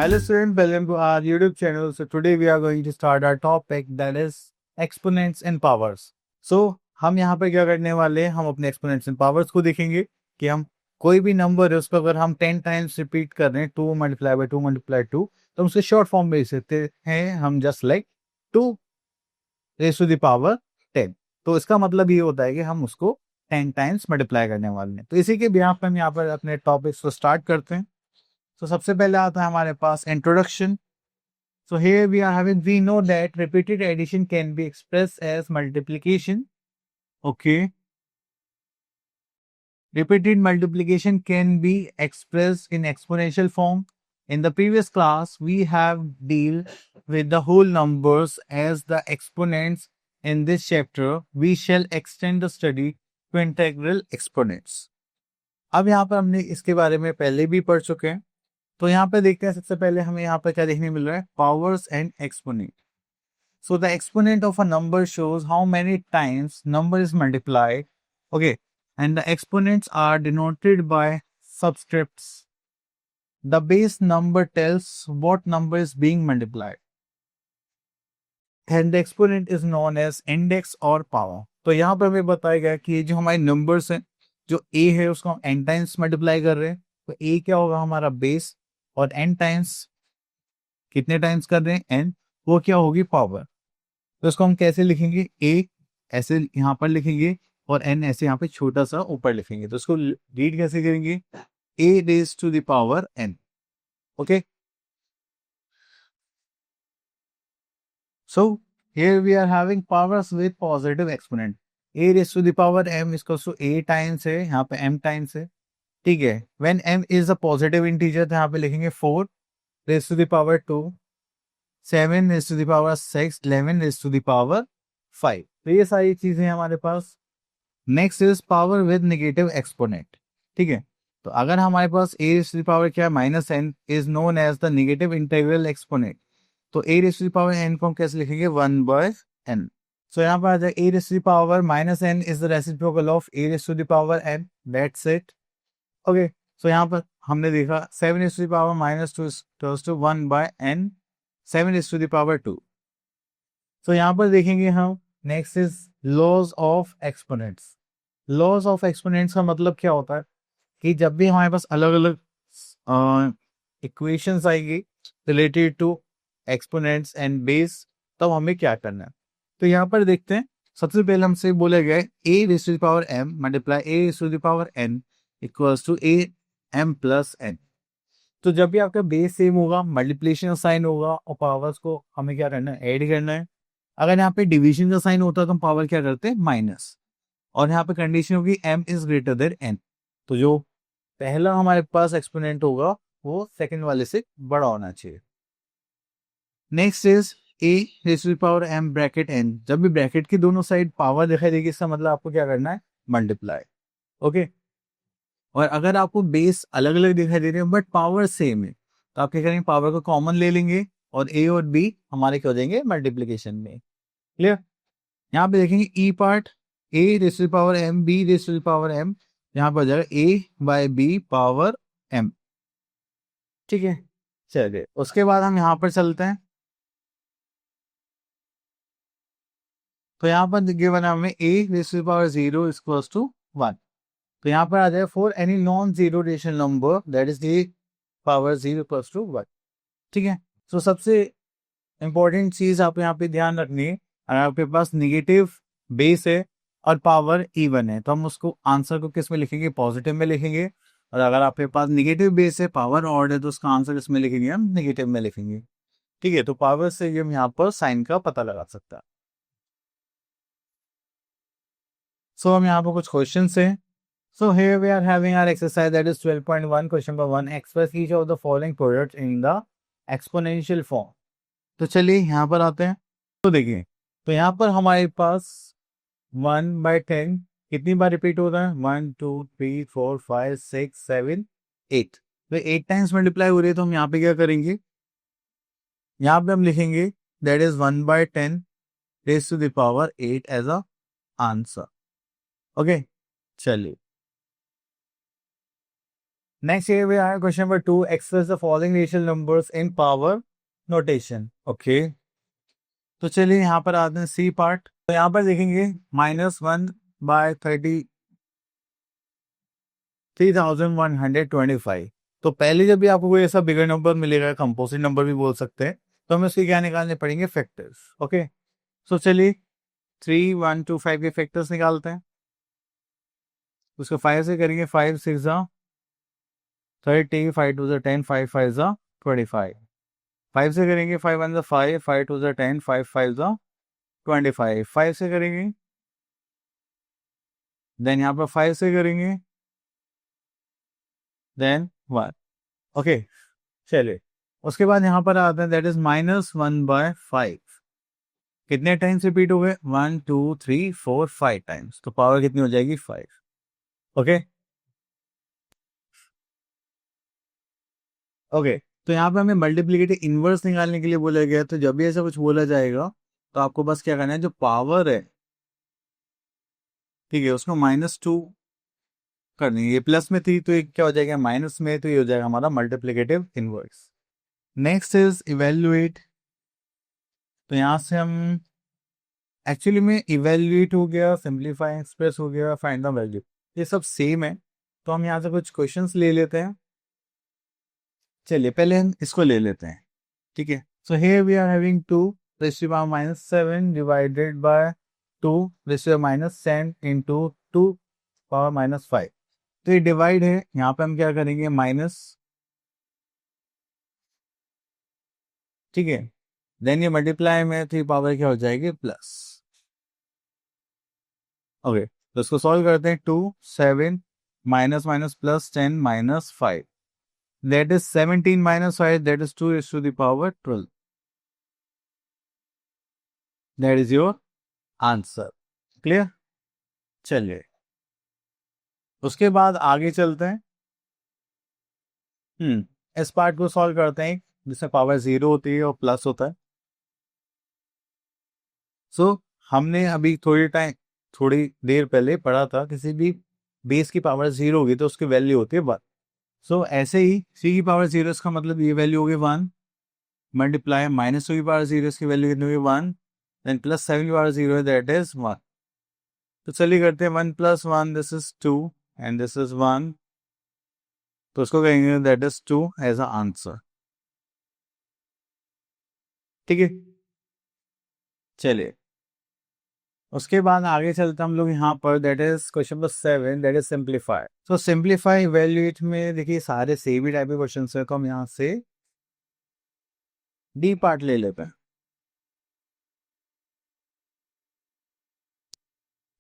Hello students, welcome to our YouTube channel. So today we are going to start our topic that is exponents and powers. So हम यहाँ पे क्या करने वाले हैं, हम अपने exponents and powers को देखेंगे कि हम कोई भी नंबर है उसको अगर हम 10 टाइम्स रिपीट कर रहे हैं 2 मल्टीप्लाई बाय 2 मल्टीप्लाई 2 तो हम उसे शॉर्ट फॉर्म में लिख सकते हैं हम just like 2 raise to the power 10। तो इसका मतलब ये होता है कि हम उसको 10 टाइम्स मल्टीप्लाई करने वाले हैं। तो इसी के बिहाफ पे हम यहाँ पर अपने टॉपिक्स को स्टार्ट करते हैं। तो सबसे पहले आता है हमारे पास introduction. So here we know that repeated addition can be expressed as multiplication. Okay. Repeated multiplication can be expressed in exponential form. In the previous class, we have dealt with the whole numbers as the exponents. In this chapter, we shall extend the study to integral exponents. अब यहाँ पर हमने इसके बारे में पहले भी पढ़ चुके हैं। तो यहाँ पे देखते हैं, सबसे पहले हमें यहाँ पर क्या देखने मिल रहा है, powers and exponent. So the exponent of a number shows how many times number is multiplied, okay, and the exponents are denoted by subscripts. The base number tells what number is being multiplied and the exponent is known as index और power. तो यहाँ पर हमें बताया गया कि ये जो हमारे नंबर्स हैं, जो ए है उसको हम n टाइम्स मल्टीप्लाई कर रहे हैं, तो ए क्या होगा, हमारा बेस, और n टाइम्स कितने टाइम्स कर रहे हैं, n, वो क्या होगी, पावर। तो इसको हम कैसे लिखेंगे, a ऐसे यहाँ पर लिखेंगे और n ऐसे यहाँ पे छोटा सा ऊपर लिखेंगे। तो इसको रीड कैसे करेंगे, a raise to the power n। Okay, so here we are having powers with positive exponent. a raise to the power m इसको a टाइम्स है, यहाँ पे m टाइम्स है, ठीक है। When m is a positive integer तो यहाँ पे लिखेंगे 4 raise to the power 2, 7 raise to the power 6, 11 raise to the power 5। तो ये सारी चीजें हमारे पास। Next is power with negative exponent, ठीक है। तो अगर हमारे पास a raise to the power क्या है, minus n, is known as the negative integral exponent. तो a raise to the power n को हम कैसे लिखेंगे, 1/n। सो यहाँ पर आ जाए a raise to the power minus n is the reciprocal of a raise to the power n, that's it. Okay, so यहाँ पर हमने देखा 7 is to the power minus 2 is equals to 1/n, 7 is to the power 2। सो यहाँ पर देखेंगे हम, next is laws of exponents. Laws of exponents का मतलब क्या होता है कि जब भी हमारे पास अलग अलग इक्वेशंस आएगी related to exponents and base, तब हमें क्या करना है। तो यहाँ पर देखते हैं, सबसे पहले हमसे बोला गया है a raised to the power m multiply a raised to the power n equals to a m plus n। तो जब भी आपका बेस सेम होगा, मल्टीप्लिकेशन का साइन होगा और पावर्स को हमें क्या करना है, ऐड करना है। अगर यहाँ पे डिवीजन का साइन होता है तो हम पावर क्या करते हैं, माइनस, और यहाँ पे कंडीशन होगी m is greater than n। तो जो पहला हमारे पास एक्सपोनेंट होगा वो सेकंड वाले से बड़ा होना चाहिए। Next is a raise to the power m bracket n। जब भी ब्रैकेट की दोनों साइड पावर दिखाई देगी, इसका मतलब आपको क्या करना है, मल्टीप्लाई। ओके, और अगर आपको बेस अलग अलग दिखाई दे रहे हैं बट पावर सेम है, तो आप क्या करेंगे, पावर को कॉमन ले लेंगे और a और b हमारे क्या हो जाएंगे, मल्टीप्लीकेशन में। क्लियर। यहाँ पे देखेंगे ई part, a raise to the power m, b raise to the power m, यहाँ पर हो जाएगा a by b power m, ठीक है। चलिए उसके बाद हम यहाँ पर चलते हैं। तो यहाँ पर गिवन है हमें a raise to the power 0 equals to 1। तो यहाँ पर आ जाए for any non zero rational number that is the power 0 plus to 1, ठीक है। तो सबसे इंपॉर्टेंट चीज आप यहाँ पे ध्यान रखनी है, अगर आपके पास निगेटिव बेस है और पावर इवन है तो हम उसको आंसर को किस में लिखेंगे, पॉजिटिव में लिखेंगे। और अगर आपके पास निगेटिव बेस है, पावर ऑड है, तो उसका आंसर इसमें लिखेंगे, हम निगेटिव में लिखेंगे, ठीक है। तो पावर से हम यहाँ पर साइन का पता लगा सकता है। सो हम यहाँ पर कुछ क्वेश्चन है। So here we are having our exercise that is 12.1, question number 1, express each of the following products in the exponential form। तो चलिए यहाँ पर आते हैं। तो देखिए, तो यहाँ पर हमारे पास 1/10 कितनी बार रिपीट होता है, 1 2 3 4 5 6 7 8। तो 8 टाइम्स मल्टीप्लाई हो रही है, तो हम यहाँ पे क्या करेंगे, यहाँ पे हम लिखेंगे that is 1/10 raise to the power 8 as a answer. Okay, चलिए next here we have question number 2, express the following rational numbers in power notation. Okay तो चलिए यहाँ पर आते हैं सी पार्ट। तो यहाँ पर देखेंगे -1/33,125। तो पहले जब भी आपको कोई ऐसा बिगर नंबर मिलेगा, कंपोजिट नंबर भी बोल सकते हैं, तो हमें उसके क्या निकालने पड़ेंगे, फैक्टर्स। ओके सो चलिए 3, 1, 2, 5 के फैक्टर्स निकालते हैं। उसको 5 से करेंगे, 5 6 30, 5 2 10, 5 5 25। 5 से करेंगे, 5 1 5, 5 2 10, 5 5 25। 5 से करेंगे, देन यहाँ पर 5 से करेंगे, देन 1। ओके चलिए उसके बाद यहाँ पर आता है दैट इज -1/5। कितने टाइम्स रिपीट हो गए, 1 2 3 4 5 टाइम्स। तो पावर कितनी हो जाएगी, 5। ओके ओके तो यहाँ पे हमें मल्टीप्लिकेटिव इनवर्स निकालने के लिए बोला गया है। तो जब भी ऐसा कुछ बोला जाएगा तो आपको बस क्या करना है, जो पावर है ठीक है उसको -2 कर देंगे। ये प्लस में थी तो ये क्या हो जाएगा, माइनस में, तो ये हो जाएगा हमारा multiplicative inverse. Next is evaluate. तो यहाँ से हम एक्चुअली में इवेल्युएट हो गया, सिंप्लीफाई एक्सप्रेस हो गया, फाइंड द वैल्यू, ये सब सेम है। तो हम यहाँ से कुछ क्वेश्चंस ले लेते हैं। चलिए पहले हम इसको ले लेते हैं, ठीक है। So here we are having 2 raise to power -7 divided by 2 raise to power -10 into 2 power -5। तो ये डिवाइड है, यहाँ पे हम क्या करेंगे, माइनस, ठीक है। देन ये मल्टीप्लाई में 3 पावर क्या हो जाएगी, प्लस। ओके तो इसको सॉल्व करते हैं। 2 7 minus minus plus 10 -5, that is 17 -5, that is 2 raise to the power 12। That is your answer. Clear. चलिए उसके बाद आगे चलते हैं। इस पार्ट को सॉल्व करते हैं जिसमें पावर 0 होती है और प्लस होता है। सो हमने अभी थोड़ी देर पहले पढ़ा था, किसी भी बेस की पावर 0 होगी तो उसकी वैल्यू होती है 1। सो ऐसे ही c की पावर 0 इसका मतलब ये वैल्यू होगी 1, मल्टीप्लाई -2 की पावर 0 इसकी वैल्यू कितनी होगी 1, देन +7 की पावर 0 है दैट इज 1। तो चलिए करते हैं 1 + 1 this is 2 and this is 1, तो उसको कहेंगे that is 2 as a answer, ठीक है। चलिए उसके बाद आगे चलते हम लोग यहाँ पर, that is question number 7, that is simplify. So simplify evaluate में देखिए सारे सेम ही टाइप के क्वेश्चन है, तो हम यहाँ से डी पार्ट ले लेते हैं।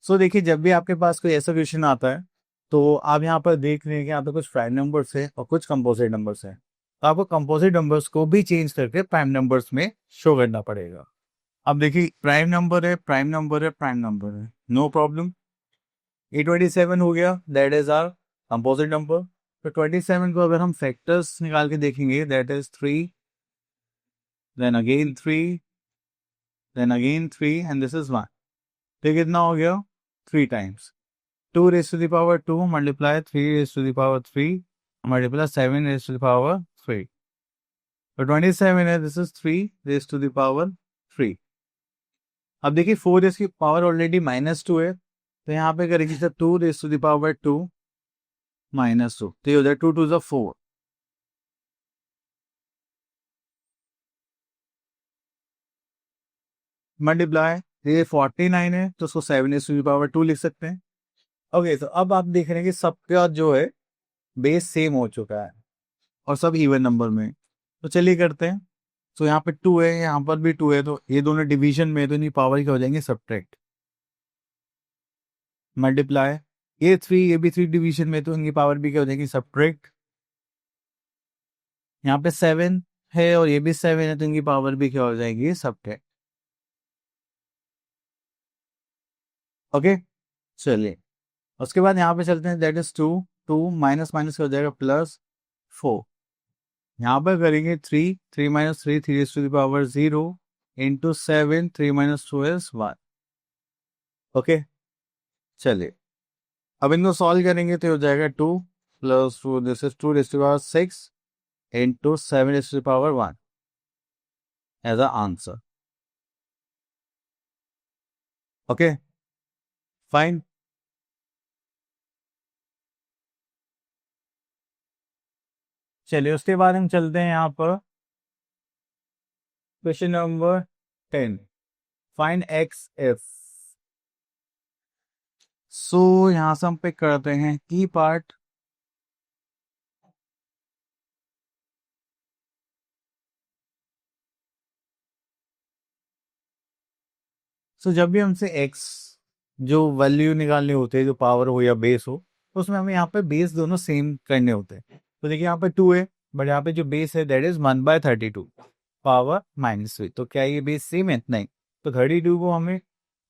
सो देखिए जब भी आपके पास कोई ऐसा क्वेश्चन आता है तो आप यहाँ पर देख रहे हैं कि यहाँ पे कुछ प्राइम नंबर्स है और कुछ कंपोजिट नंबर्स है। तो आपको कंपोजिट नंबर्स को भी चेंज करके प्राइम नंबर्स में शो करना पड़ेगा। अब देखिए प्राइम नंबर है, प्राइम नंबर है, प्राइम नंबर है, नो प्रॉब्लम। 827 हो गया, that is are composite number. तो 27 को अगर हम फैक्टर्स निकाल के देखेंगे, that is 3, then again 3, then again 3 and this is 1। तो कितना हो गया, 3 times. 2 raise to the power 2 multiply 3 raise to the power 3 multiply 7 raise to the power 3। तो 27 है, this is 3 raise to the power 3। अब देखिए 4 रेज़ की power already -2 है, तो यहाँ पे करेंगे sir 2 raise to the power 2 -2, तो ये हो जाए 2 2 ज़ा 4, मल्टीप्लाई, ये 49 है तो उसको 7 रेज़ टू द पावर 2 लिख सकते हैं। ओके तो अब आप देख रहे हैं कि सबका जो है बेस सेम हो चुका है और सब इवन नंबर में। तो चलिए करते हैं। तो यहाँ पे 2 है, यहाँ पर भी 2 है, तो ये दोनों डिवीजन में, तो इनकी पावर क्या हो जाएंगे, सब्ट्रैक्ट, मल्टीप्लाई। ये 3, ये भी 3 डिवीजन में, तो इनकी पावर भी क्या हो जाएगी, सब्ट्रैक्ट। यहाँ पे 7 है और ये भी 7 है, तो इनकी पावर भी क्या हो जाएगी, सब्ट्रैक्ट। ओके चलिए उसके बाद यहाँ पे चलते हैं, दैट इज 2 2 माइनस माइनस हो जाएगा +4। यहाँ पर करेंगे 3 3 - 3 3 raise to the power 0 into 7 3 - 2 is 1। Okay चलिए अब इनको सॉल्व करेंगे तो हो जाएगा 2 plus 2, this is 2 raised to the power 6 into 7 raised to the power 1 as an answer. Okay, fine. चलिए उसके बाद हम चलते हैं यहाँ पर question number 10, find x f. So यहाँ से हम पिक करते हैं की पार्ट. सो जब भी हमसे x जो वैल्यू निकालने होते हैं, जो पावर हो या बेस हो, तो उसमें हमें यहाँ पे बेस दोनों सेम करने होते हैं. तो देखिए यहाँ पे 2 है, बट यहाँ पे जो बेस है दैट इज 1/32 पावर -3. तो क्या ये बेस सेम है? नहीं. तो 32 को हमें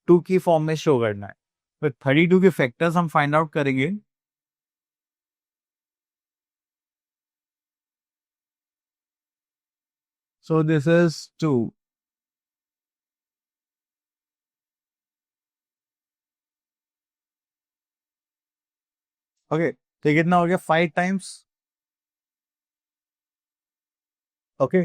2 की फॉर्म में शो करना है. फिर 32 के फैक्टर्स हम फाइंड आउट करेंगे. सो दिस इज 2. ओके, तो कितना हो गया? 5 टाइम्स. ओके,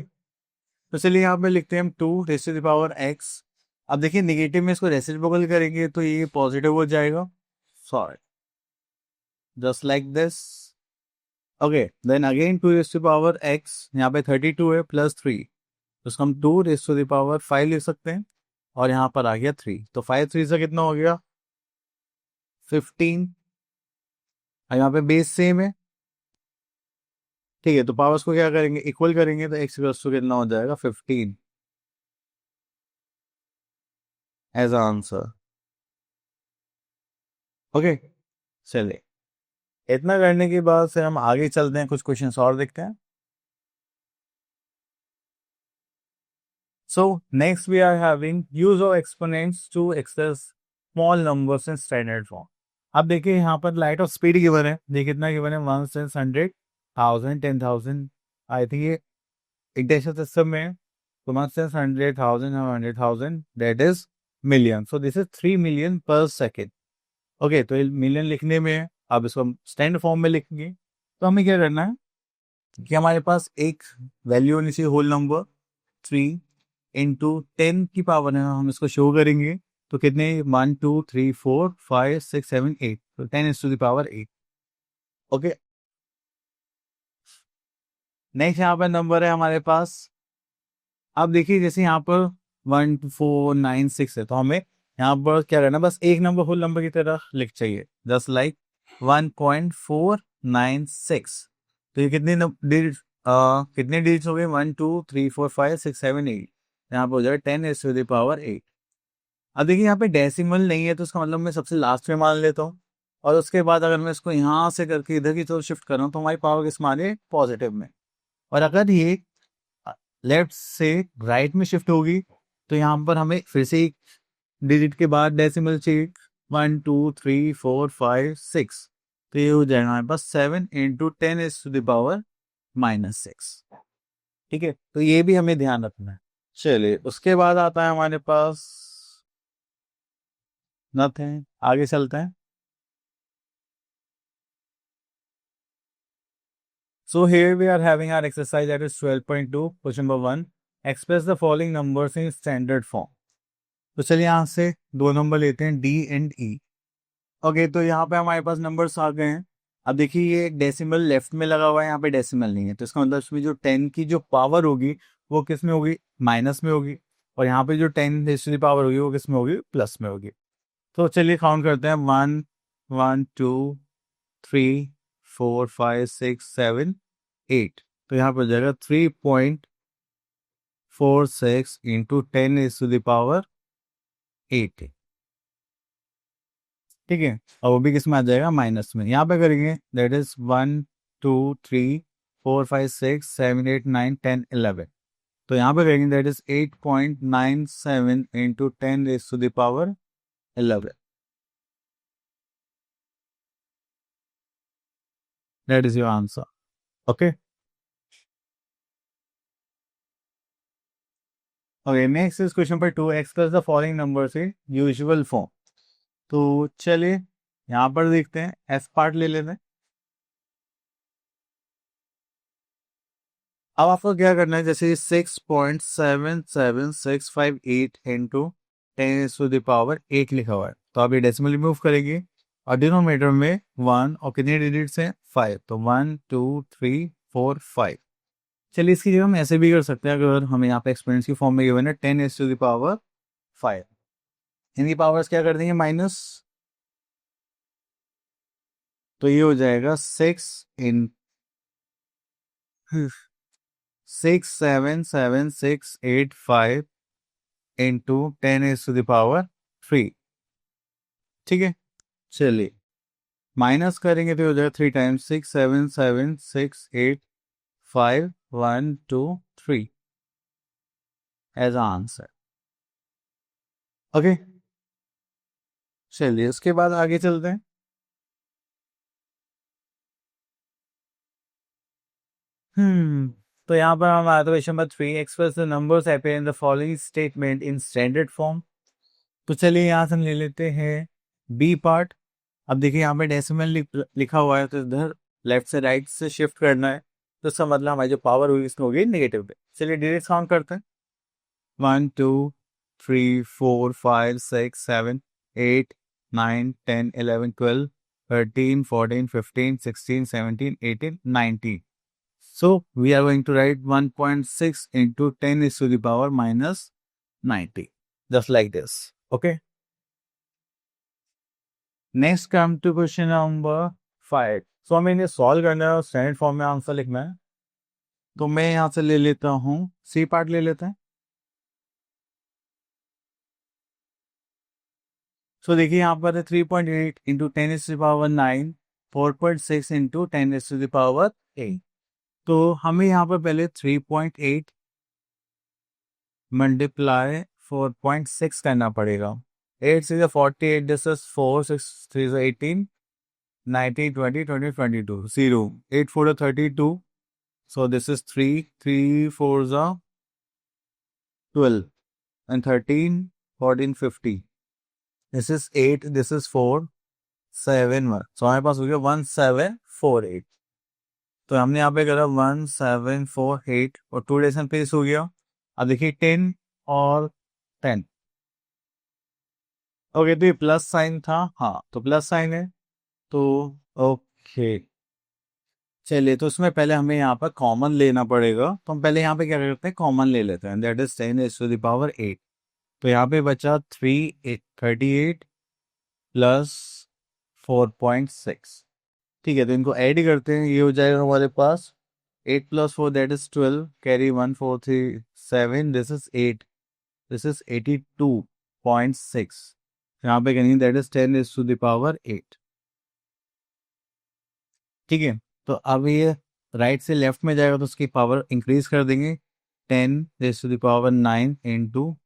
तो चलिए यहाँ पे लिखते हैं हम 2 raise to the power x. अब देखिए नेगेटिव में इसको रेसिप्रोकल करेंगे तो ये पॉजिटिव हो जाएगा. Sorry, just like this. Okay, then again 2 raise to the power x. यहाँ पे 32 है प्लस 3, तो इसको हम 2 रेज़ टू द पावर 5 लिख सकते हैं. और यहाँ पर आ गया 3, तो 5 3 से कितना हो गया? 15. और यहाँ पे बेस सेम है. ठीक है, तो पावर्स को क्या करेंगे? इक्वल करेंगे. तो x इक्वल्स टू कितना हो जाएगा? 15 एज आंसर. ओके, चलिए इतना करने के बाद से हम आगे चलते हैं, कुछ क्वेश्चंस और देखते हैं. So next we are having use of exponents to express small numbers in standard form. अब देखिए यहाँ पर लाइट ऑफ स्पीड गिवन है. देखिए कितना गिवन है? 1 से 100, 1000, 10,000. आई थिंक ये एक डेसिमल सिस्टम में है. तो 1 से 100, 1000 और 100,000 that is million. So this is 3 million पर सेकेंड. ओके, तो ये मिलियन लिखने में है. अब इसको हम स्टैंडर्ड फॉर्म में लिखेंगे. तो हमें क्या करना है कि हमारे पास एक वैल्यू होनी चाहिए होल नंबर 3 इंटू 10 की पावर है. हम इसको शो करेंगे. तो कितने? 1 2 3 4 5 6 7 8. तो 10 इज टू द पावर 8. ओके, नेक्स्ट यहाँ पर नंबर है हमारे पास. अब देखिए जैसे यहाँ पर 1 4 9 6 है, तो हमें यहाँ पर क्या करना? बस एक नंबर होल नंबर की तरह लिख चाहिए. Just like 1.496. तो ये कितने डिजिट कितने डिजिट्स हो गए? 1 2 3 4 5 6 7 8. यहाँ पर हो जाएगा 10 इज टू द पावर 8. अब देखिए यहाँ पे डेसिमल नहीं है, तो उसका मतलब मैं सबसे लास्ट में मान लेता हूँ. और उसके बाद अगर मैं इसको यहाँ से करके इधर की तरफ शिफ्ट कर रहा हूँ, तो हमारी पावर किस माने? पॉजिटिव में. और अगर ये लेफ्ट से राइट में शिफ्ट होगी, तो यहाँ पर हमें फिर से एक डिजिट के बाद डेसिमल चाहिए. 1 2 3 4 5 6. तो ये हो जाएगा हमारे पास 7 into 10 is to the power -6. ठीक है, तो ये भी हमें ध्यान रखना है. चलिए उसके बाद आता है हमारे पास नथिंग. आगे चलते हैं. So here we are having our exercise that is 12.2. Question number 1. Express the following numbers in standard form. तो चलिए यहाँ से दो नंबर लेते हैं D एंड E. ओके, तो यहाँ पे हमारे पास नंबर्स आ गए हैं. अब देखिए ये एक डेसिमल लेफ्ट में लगा हुआ है, यहाँ पे डेसिमल नहीं है. तो इसका मतलब इसमें जो 10 की जो पावर होगी वो किस में होगी? माइनस में होगी. और यहाँ पे जो 10 हिस्ट्री पावर होगी वो किस में होगी? प्लस में होगी. तो चलिए काउंट करते हैं. 1 1 2 3 4 5 6 7 8. तो यहाँ पर हो जाएगा 3.46 into 10 is to the power 8. ठीक है, और वो भी किस में आ जाएगा? माइनस में. यहाँ पे करेंगे दैट इज 1 2 3 4 5 6 7 8 9 10 11. तो यहाँ पे करेंगे that is 8.97 into 10 is to the power 11. That is your answer. Okay, okay, next is question number 2. Express the following numbers in usual form. तो चलिए यहाँ पर देखते हैं. एस पार्ट ले लेते हैं. अब आपको क्या करना है, जैसे 6.77658 इंटू 10⁸ लिखा हुआ है, तो आप ये डेसिमल रिमूव करेंगे और डिनोमिनेटर में 1 और कितने डिजिट्स हैं 5, तो 1 2 3 4 5। चलिए इसकी जगह हम ऐसे भी कर सकते हैं, अगर हमें यहाँ पे एक्सपोनेंट्स की फॉर्म में गिवन है 10⁵, इनकी पावर्स क्या कर देंगे माइनस, तो ये हो जाएगा 6 77685 इंटू 10⁵, ठीक है। चलिए माइनस करेंगे तो हो जाएगा 3 टाइम्स 6 7 7 6 8 5 1 2 3 एज आंसर। ओके, चलिए उसके बाद आगे चलते हैं। तो यहाँ पर हम आते हैं question number 3, express the numbers appear in the following statement in standard form. तो चलिए यहाँ से हम ले लेते हैं बी पार्ट। अब देखिए यहाँ पे डेसिमल लिखा हुआ है, तो इधर लेफ्ट से राइट से शिफ्ट करना है, तो इसका मतलब हमारी जो पावर हुई इसमें होगी नेगेटिव पे। चलिए डिजिट्स काउंट करते हैं, 1 2 3 4 5 6 7 8 9 10 11 12 13 14 15 16 17 18 19। So we are going to write 1.6 into 10 is to the power minus 90, just like this. Okay. Next come to question number 5. So हमें इन्हें सॉल्व करना है और स्टैंडर्ड फॉर्म में आंसर लिखना है। तो मैं यहाँ से ले लेता हूँ सी पार्ट ले लेते हैं। सो देखिए यहाँ पर है 3.8 into 10 is to the power 9, 4.6 into 10 is to the power 8। तो हमें यहाँ पर पहले 3.8 मल्टीप्लाई 4.6 करना पड़ेगा। 8 6 48, this is 4 6 3 18 19 20 20 22 0 8 4 32, so this is 3 3 4 12 and 13 14 50, this is 8, this is 4 7 1, so हमारे पास हो गया 1748। तो हमने यहाँ पे करा 1748 और 2 डेसिमल प्लेस हो गया। अब देखिए 10 और 10, ओके तो ये प्लस साइन था, हाँ तो प्लस साइन है, तो ओके चलिए तो उसमें पहले हमें यहाँ पर कॉमन लेना पड़ेगा, तो हम पहले यहाँ पे क्या करते हैं कॉमन ले लेते हैं, that is 10 is to the power 8। तो यहाँ पे बचा 38 प्लस 4.6, ठीक है। तो इनको ऐड करते हैं, ये हो जाएगा हमारे पास 8 plus 4 that is 12, carry 1 4 3 7, this is 8, this is 82.6, यहाँ पे करेंगे that is 10 is to the power 8, ठीक है। तो अब ये राइट से लेफ्ट में जाएगा तो उसकी पावर इंक्रीज कर देंगे, 10 raise to the power 9 into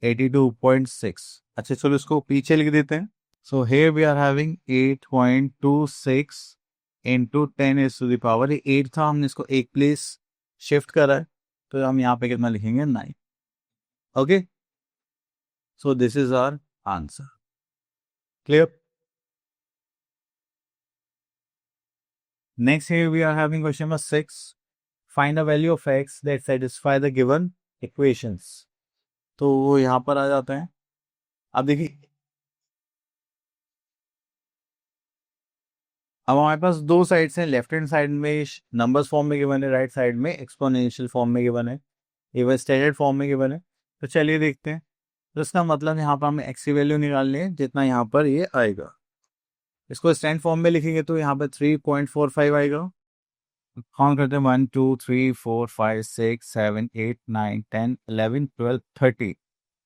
82.6। अच्छा चलो इसको पीछे लिख देते हैं। So here we are having 8.26 into 10 raise to the power, 8 था हमने इसको एक प्लेस शिफ्ट करा है, तो हम यहाँ पे कितना लिखेंगे 9। Okay, so this is our answer. Clear? Next here we are having question number 6. Find a value of x that satisfy the given equations. तो वो यहाँ पर आ जाता है। अब देखिए अब हमारे पास दो साइड्स हैं, लेफ्ट हैंड साइड में नंबर्स फॉर्म में गिवन है, राइट साइड में एक्सपोनेंशियल फॉर्म में गिवन है, इवन स्टैंडर्ड फॉर्म में गिवन है। तो चलिए देखते हैं। तो इसका मतलब यहाँ पर हमें एक्स की वैल्यू निकालनी है जितना यहाँ पर ये आएगा। इसको स्टैंड फॉर्म में लिखेंगे तो यहाँ पर 3.45 आएगा। काउंट करते हैं 1 2 3 4 5 6 7 8 9 10 11 12 30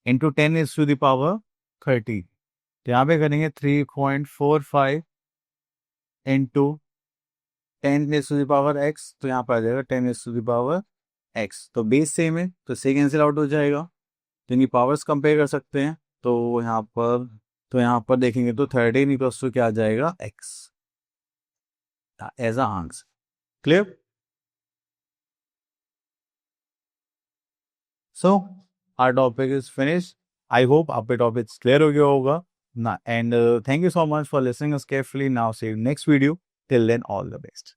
into 10 is to the power 30। तो यहाँ पे करेंगे 3.45 into 10 is to the power x, तो यहाँ पर आ जाएगा 10 is to the power x। तो बेस सेम है तो से कैंसिल आउट हो जाएगा, तो इनकी पावर्स कंपेयर कर सकते हैं। तो यहाँ पर देखेंगे तो 13 इक्वल्स टू क्या आ जाएगा x as a answer. Clear? So our topic is finish. I hope आपके टॉपिक क्लियर हो गया होगा ना, and thank you so much for listening us carefully. Now see you next video. Till then, all the best.